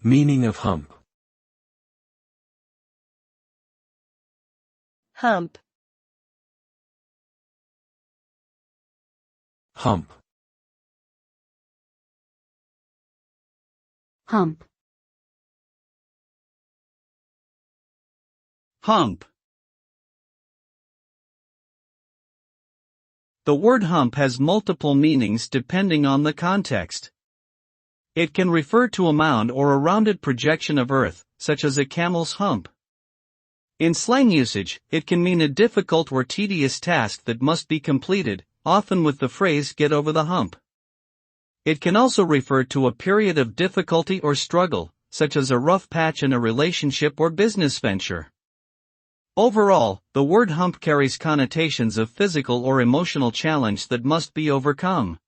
Meaning of hump. Hump. Hump. Hump. Hump. The word hump has multiple meanings depending on the context. It can refer to a mound or a rounded projection of earth, such as a camel's hump. In slang usage, it can mean a difficult or tedious task that must be completed, often with the phrase "get over the hump." It can also refer to a period of difficulty or struggle, such as a rough patch in a relationship or business venture. Overall, the word hump carries connotations of physical or emotional challenge that must be overcome.